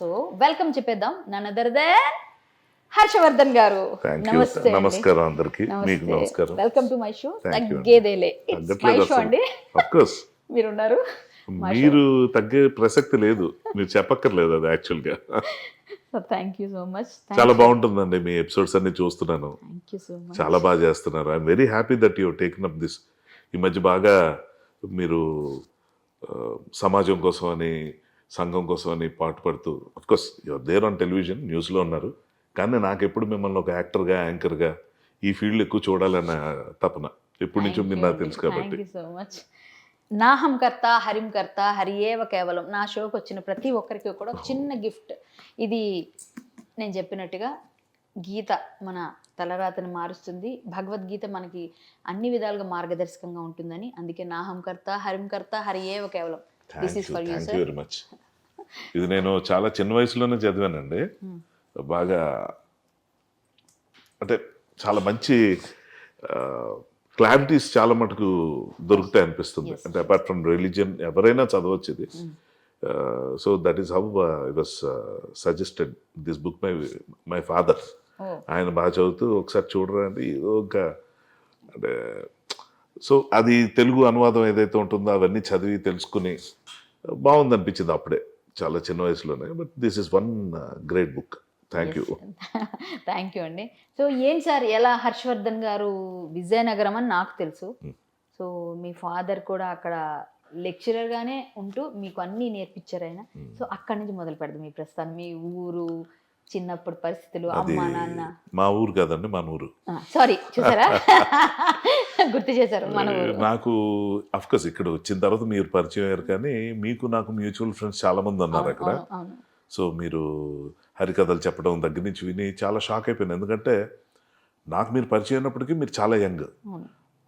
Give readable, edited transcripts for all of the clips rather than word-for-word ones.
So welcome చెప్పేద్దాం none other then Harshavardhan గారు. నమస్తే. నమస్కారం అందరికి. మీకు నమస్కారం. Welcome to my show. తగ్గేదేలే ఇట్స్ మై షో అండి. ఆఫ్ కోర్స్ మీరు ఉన్నారు. మీరు తగ్గే ప్రసక్తి లేదు, మీరు చెప్పక్కర్లేదు అది యాక్చువల్ గా. So thank you so much. చాలా బాగుంటుందండి మీ ఎపిసోడ్స్ అన్ని చూస్తున్నాను. Thank you so much. చాలా బాగా చేస్తున్నారు. I'm very happy that you taken up this. ఈ మధ్య బాగా మీరు సమాజం కోసం అని, సంఘం కోసం అని పాటుపడుతూ, of course you're there on television, న్యూస్లో ఉన్నారు. కానీ నాకు ఎప్పుడు మిమ్మల్ని ఒక యాక్టర్గా, యాంకర్గా ఈ ఫీల్డ్ ఎక్కువ చూడాలన్న తపన ఎప్పటి నుంచో మీరు నాకు తెలుసు కాబట్టి. Thank you so much. నాహం కర్త హరిం కర్త హరియేవ కేవలం. నా షోకి వచ్చిన ప్రతి ఒక్కరికి కూడా ఒక చిన్న గిఫ్ట్. ఇది నేను చెప్పినట్టుగా గీత మన తలరాతను మారుస్తుంది. భగవద్గీత మనకి అన్ని విధాలుగా మార్గదర్శకంగా ఉంటుందని, అందుకే నాహం కర్త హరిం కర్త హరియేవ కేవలం. This is for you thank you very much. ఇది నేను చాలా చిన్న వయసులోనే చదివానండి. బాగా అంటే చాలా మంచి క్లారిటీస్ చాలా మటుకు దొరుకుతాయి అనిపిస్తుంది. అంటే అపార్ట్ ఫ్రమ్ రిలీజియన్ ఎవరైనా చదవచ్చు ఇది. So that is how I was suggested this book my father. ఆయన బాగా చదువుతూ ఒకసారి చూడరా అంటే ఏదో ఇంకా అంటే, సో అది తెలుగు అనువాదం ఏదైతే ఉంటుందో అవన్నీ చదివి తెలుసుకుని బాగుంది అనిపించింది అప్పుడే, చాలా చిన్న వయసులోనే. But this is one great book. Thank you. Thank you అండి. సో ఏం సార్, ఎలా హర్షవర్ధన్ గారు విజయనగరం అని నాకు తెలుసు. సో మీ ఫాదర్ కూడా అక్కడ లెక్చరర్గానే ఉంటూ మీకు అన్నీ నేర్పించారు ఆయన. సో అక్కడి నుంచి మొదలు పెడదాం మీ ప్రస్థానం. మీ ఊరు, చిన్నప్పుడు పరిస్థితులు, అమ్మ నాన్న. మా ఊరు కాదండి, మన ఊరు. సారీ, చూసారా గుర్తు చేశారు, మన ఊరు. నాకు అఫ్ కోర్స్ ఇక్కడ వచ్చిన తర్వాత మీరు పరిచయం అయ్యారు, కానీ మీకు నాకు మ్యూచువల్ ఫ్రెండ్స్ చాలా మంది ఉన్నారు అక్కడ. సో మీరు హరికథలు చెప్పడం దగ్గర నుంచి విని చాలా షాక్ అయిపోయాను. ఎందుకంటే నాకు మీరు పరిచయం అయినప్పటికీ మీరు చాలా యంగ్.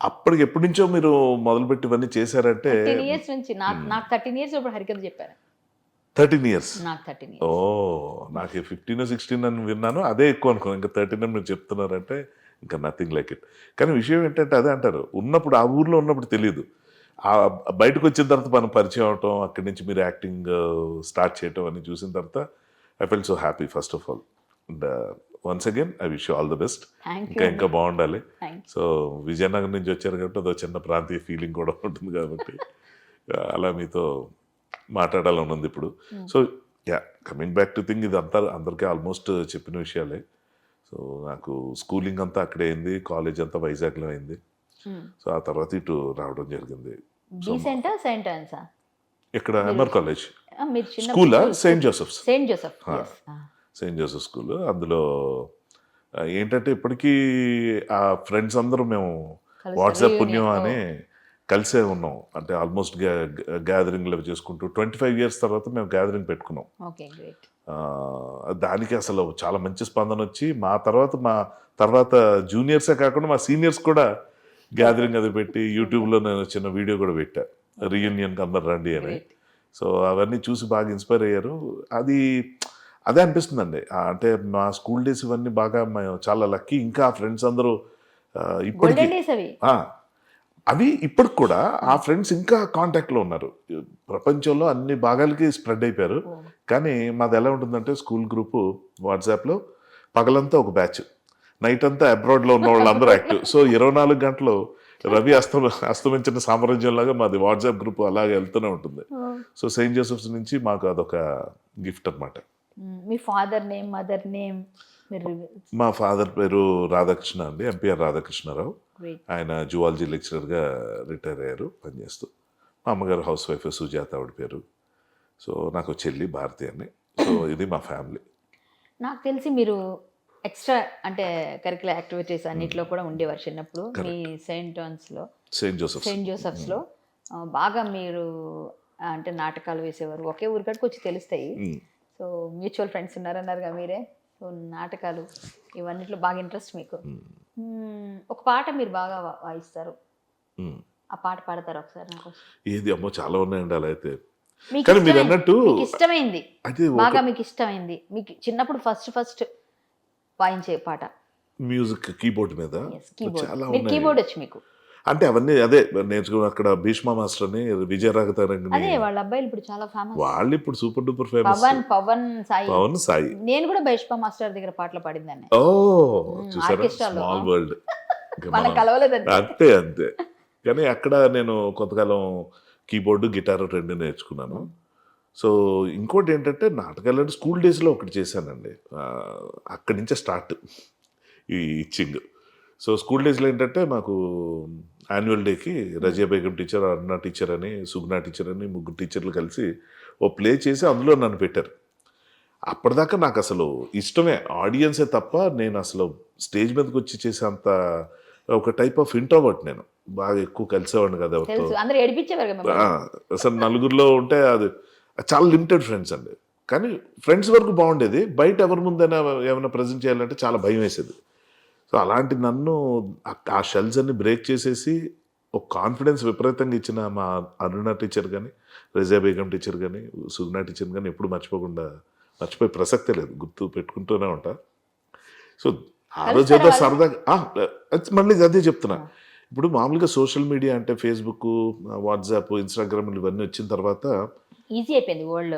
అప్పటికి ఎప్పటి నుంచో మీరు మొదలుపెట్టి ఇవన్నీ చేశారంటే 13 years నుంచి. నాకు 13 years ఇప్పుడు హరికథ చెప్పారు. 13 years. నాకు 13 years. ఓ, నాకు 15 16 అని విన్నాను, అదే ఎక్కువ అనుకో. ఇంకా 13 అని మీరు చెప్తున్నారంటే ఇంకా నథింగ్ లైక్ ఇట్. కానీ విషయం ఏంటంటే అదే అంటారు, ఉన్నప్పుడు ఆ ఊర్లో ఉన్నప్పుడు తెలియదు, ఆ బయటకు వచ్చిన తర్వాత మనం పరిచయం అవటం, అక్కడి నుంచి మీరు యాక్టింగ్ స్టార్ట్ చేయటం అని చూసిన తర్వాత I felt so happy first of all. And once again I wish you all the best. ఇంకా బాగుండాలి. సో విజయనగరం నుంచి వచ్చారు కాబట్టి అదో చిన్న ప్రాంతీయ ఫీలింగ్ కూడా ఉంటుంది కాబట్టి అలా మీతో మాట్లాడాలని ఉంది ఇప్పుడు. So yeah, coming back to thing, ఇది అంతా అందరికీ ఆల్మోస్ట్ చెప్పిన విషయాలే. సో నాకు స్కూలింగ్ అంతా అక్కడే అయింది, కాలేజ్ అంతా వైజాగ్లో అయింది. సో ఆ తర్వాత ఇటు రావడం జరిగింది. ఇక్కడ MR college school, Saint Joseph's. Saint Joseph school. అందులో ఏంటంటే ఇప్పటికీ ఆ ఫ్రెండ్స్ అందరూ మేము వాట్సాప్ పుణ్యం అని కలిసే ఉన్నాం. అంటే ఆల్మోస్ట్ గ్యాదరింగ్లు చేసుకుంటూ 25 years తర్వాత మేము గ్యాదరింగ్ పెట్టుకున్నాం. దానికి అసలు చాలా మంచి స్పందన వచ్చి మా తర్వాత జూనియర్సే కాకుండా మా సీనియర్స్ కూడా గ్యాదరింగ్ అది పెట్టి యూట్యూబ్లో నేను చిన్న వీడియో కూడా పెట్టా, రీయూనియన్కి అందరు రండి అని. సో అవన్నీ చూసి బాగా ఇన్స్పైర్ అయ్యారు. అదే అనిపిస్తుందండి. అంటే మా స్కూల్ డేస్ ఇవన్నీ బాగా చాలా లక్కీ. ఇంకా ఆ ఫ్రెండ్స్ అందరూ ఇప్పటికీ అవి ఇప్పటికి కూడా ఆ ఫ్రెండ్స్ ఇంకా కాంటాక్ట్లో ఉన్నారు. ప్రపంచంలో అన్ని భాగాలకి స్ప్రెడ్ అయిపోయారు. కానీ మాది ఎలా ఉంటుందంటే స్కూల్ గ్రూపు వాట్సాప్లో పగలంతా ఒక బ్యాచ్, నైట్ అంతా అబ్రాడ్లో ఉన్న వాళ్ళందరూ యాక్టివ్. సో 24 గంటలు రవి అస్తమించిన సామ్రాజ్యంలాగా మాది వాట్సాప్ గ్రూప్ అలాగే వెళ్తూనే ఉంటుంది. సో సెయింట్ జోసెఫ్స్ నుంచి మాకు అదొక గిఫ్ట్ అనమాట. మీ ఫాదర్ నేమ్, మదర్ నేమ్? మా ఫాదర్ పేరు రాధాకృష్ణ అండి, ఎంపీఆర్ రాధాకృష్ణరావు. ఆయన జువాలజీ లెక్చరర్గా రిటైర్ అయ్యారు పనిచేస్తూ. మా అమ్మగారు హౌస్ వైఫ్ సుజాత ఆవిడ పేరు. సో నాకు చెల్లి భారతి అని. సో ఇది మా ఫ్యామిలీ. నాకు తెలిసి మీరు ఎక్స్ట్రా అంటే కరికులర్ యాక్టివిటీస్ అన్నిట్లో కూడా ఉండేవారు చిన్నప్పుడు. మీ సెయింట్ జోసెఫ్స్లో బాగా మీరు అంటే నాటకాలు వేసేవారు. ఒకే ఊరికాడికి వచ్చి తెలుస్తాయి. సో మ్యూచువల్ ఫ్రెండ్స్ ఉన్నారన్నారుగా మీరే. సో నాటకాలు ఇవన్నిట్లో బాగా ఇంట్రెస్ట్ మీకు. ఒక పాట మీరు బాగా వాయిస్తారు, ఆ పాట పాడతారు ఒకసారి నాకు? ఏది అమ్మో, చాలా ఉన్నాయండి అలా అయితే. మీరు అన్నట్టు ఇష్టమైంది, బాగా మీకు ఇష్టమైంది, మీకు చిన్నప్పుడు ఫస్ట్ వాయించే పాట? మ్యూజిక్ కీబోర్డ్ మీద కీబోర్డ్ వచ్చి మీకు? అంటే అవన్నీ అదే నేర్చుకుని అక్కడ భీష్మ మాస్టర్ అని విజయరాఘతారంగిని అదే వాళ్ళ అబ్బాయిలు ఇప్పుడు చాలా ఫేమస్. వాళ్ళు ఇప్పుడు super duper famous. Pavan Sai. Pavan Sai. నేను కూడా భీష్మ మాస్టర్ దగ్గర పాటలు పాడిందాన్ని. ఓ చూసారా, ఆర్కెస్ట్రాలో. Small world. మనం కలవలేదండి. అంతే అంతే. కానీ అక్కడ నేను కొంతకాలం కీబోర్డు గిటార్ రెండు నేర్చుకున్నాను. సో ఇంకోటి ఏంటంటే నాటకాలు అంటే స్కూల్ డేస్లో ఒకటి చేశానండి. అక్కడి నుంచే స్టార్ట్ ఈ ఇచ్చింగ్. సో స్కూల్ డేస్లో ఏంటంటే మాకు యాన్యువల్ డేకి రజియా బేగం టీచర్, అరుణ టీచర్ అని, సుగ్నా టీచర్ అని ముగ్గురు టీచర్లు కలిసి ఓ ప్లే చేసి అందులో నన్ను పెట్టారు. అప్పటిదాకా నాకు అసలు ఇష్టమే ఆడియన్సే తప్ప నేను అసలు స్టేజ్ మీదకి వచ్చి చేసే అంత ఒక టైప్ ఆఫ్ ఇంట్రోవర్ట్. నేను బాగా ఎక్కువ కలిసేవాడిని కదా ఎవరితో. తెలుసు, అందరూ ఏడిపించేవారు కదా మిమ్మల్ని. అసలు నలుగురిలో ఉంటే అది చాలా లిమిటెడ్ ఫ్రెండ్స్ అండి. కానీ ఫ్రెండ్స్ వరకు బాగుండేది, బయట ఎవరి ముందైనా ఏమైనా ప్రజెంట్ చేయాలంటే చాలా భయం వేసేది. సో అలాంటి నన్ను ఆ షెల్స్ అన్ని బ్రేక్ చేసేసి ఒక కాన్ఫిడెన్స్ విపరీతంగా ఇచ్చిన మా అరుణ టీచర్ కానీ, రజియా బేగం టీచర్ కానీ, సుగ్నా టీచర్ కానీ ఎప్పుడు మర్చిపోయే ప్రసక్తే లేదు, గుర్తు పెట్టుకుంటూనే ఉంటా. సో ఆ రోజు ఏదో సరదాగా మళ్ళీ అదే చెప్తున్నా. ఇప్పుడు మామూలుగా సోషల్ మీడియా అంటే ఫేస్బుక్, వాట్సాప్, ఇన్స్టాగ్రామ్ ఇవన్నీ వచ్చిన తర్వాత ఈజీ అయిపోయింది వరల్డ్.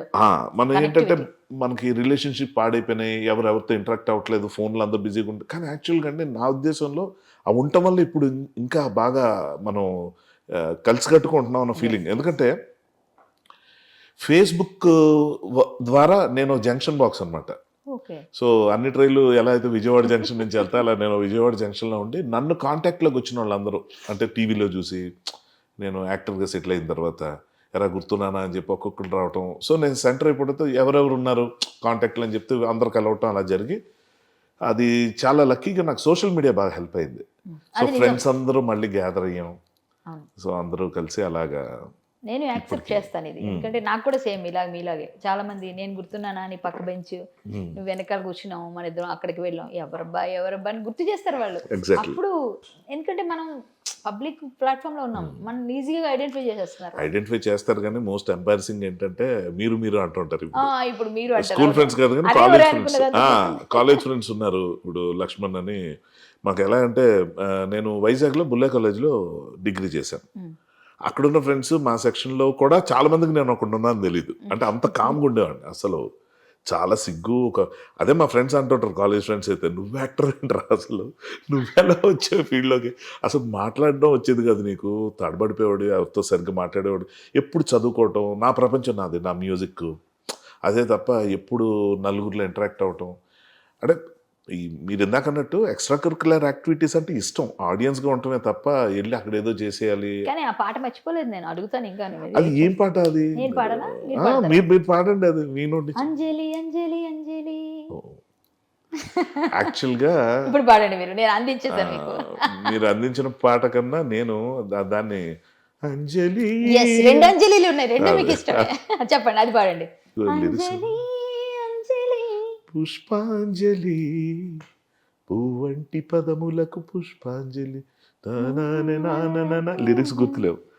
మనం ఏంటంటే మనకి రిలేషన్షిప్ పాడైపోయినాయి, ఎవరెవరితో ఇంటరాక్ట్ అవ్వట్లేదు, ఫోన్లో అందరూ బిజీగా ఉంటుంది. కానీ యాక్చువల్గా అంటే నా ఉద్దేశంలో ఆ ఉండటం వల్ల ఇప్పుడు ఇంకా బాగా మనం కలిసి కట్టుకుంటున్నాం అన్న ఫీలింగ్. ఎందుకంటే ఫేస్బుక్ ద్వారా నేను జంక్షన్ బాక్స్ అనమాట. ఓకే. సో అన్ని ట్రైన్లు ఎలా అయితే విజయవాడ జంక్షన్ నుంచి వెళ్తా, అలా నేను విజయవాడ జంక్షన్లో ఉండి నన్ను కాంటాక్ట్లోకి వచ్చిన వాళ్ళందరూ అంటే టీవీలో చూసి నేను యాక్టర్గా సెటిల్ అయిన తర్వాత ఎలా గుర్తున్నానా అని చెప్పి ఒక్కొక్కరు రావటం. సో నేను సెంటర్ అయిపోవడంతో ఎవరెవరు ఉన్నారు కాంటాక్ట్లు అని చెప్తే అందరు కలవటం అలా జరిగి అది చాలా లక్కీగా నాకు సోషల్ మీడియా బాగా హెల్ప్ అయింది. సో ఫ్రెండ్స్ అందరూ మళ్ళీ గ్యాదర్ అయ్యాం. సో అందరూ కలిసి అలాగా. నేను యాక్సెప్ట్ చేస్తాను ఇది, ఎందుకంటే నాకు కూడా సేమ్ మీలాగే చాలా మంది నేను గుర్తున్నానా అని పక్క బెంచ్, నువ్వు వెనకాల కూర్చున్నావు, మన ఇద్దరం అక్కడికి వెళ్ళాం, ఎవరబ్బా అని గుర్తు చేస్తారు వాళ్ళు. అప్పుడు ఎందుకంటే మనం పబ్లిక్ ప్లాట్ఫామ్ లో ఉన్నాం, మనం ఈజీగా ఐడెంటిఫై చేస్తారు. కానీ మోస్ట్ ఎంబారసింగ్ ఏంటంటే మీరు అంటుంటారు. ఇప్పుడు మీరు స్కూల్ ఫ్రెండ్స్ కాదు కానీ కాలేజ్ ఫ్రెండ్స్ ఉన్నారు. ఇప్పుడు లక్ష్మణ్ అని మాకు ఎలా అంటే నేను వైజాగ్లో బుల్లే కాలేజ్లో డిగ్రీ చేశాను. అక్కడున్న ఫ్రెండ్స్ మా సెక్షన్లో కూడా చాలా మందికి నేను ఒకటి ఉన్నాను తెలియదు. అంటే అంత కామ్గా ఉండేవాడిని, అసలు చాలా సిగ్గు. అదే మా ఫ్రెండ్స్ అంటుంటారు, కాలేజ్ ఫ్రెండ్స్ అయితే, నువ్వు యాక్టర్ ఏంట్రా, అసలు నువ్వెలా వచ్చావు ఫీల్డ్లోకి, అసలు మాట్లాడడం వచ్చేది కదా నీకు, తడబడిపోయేవాడు, ఎవరితో సరిగ్గా మాట్లాడేవాడు, ఎప్పుడు చదువుకోవటం, నా ప్రపంచం నాది, నా మ్యూజిక్ అదే తప్ప ఎప్పుడు నలుగురిలో ఇంటరాక్ట్ అవ్వటం. అంటే మీరు ఇందాక అన్నట్టు ఎక్స్ట్రా కరిక్యులర్ యాక్టివిటీస్ అంటే ఇష్టం, ఆడియన్స్గా ఉండటమే తప్ప వెళ్ళి అక్కడ ఏదో చేసేయాలి. కానీ ఆ పాట మర్చిపోలేదు, నేను అడుగుతాను ఇంకా. అది ఏం పాట అది? మీరు పాడండి అది మీ నుండి. అంజలి అంజలి అంజలి యాక్చువల్గా ఇప్పుడు పాడండి మీరు, నేను అందించేసాను మీకు. మీరు అందించిన పాట కన్నా నేను దాన్ని అంజలి, రెండు అంజలిలు ఉన్నాయి, రెండు మీకు ఇష్టమే, చెప్పండి అది పాడండి. పుష్పాంజలి పువ్వంటి పదములకు పుష్పాంజలి, లిరిక్స్ గుర్తులేవు.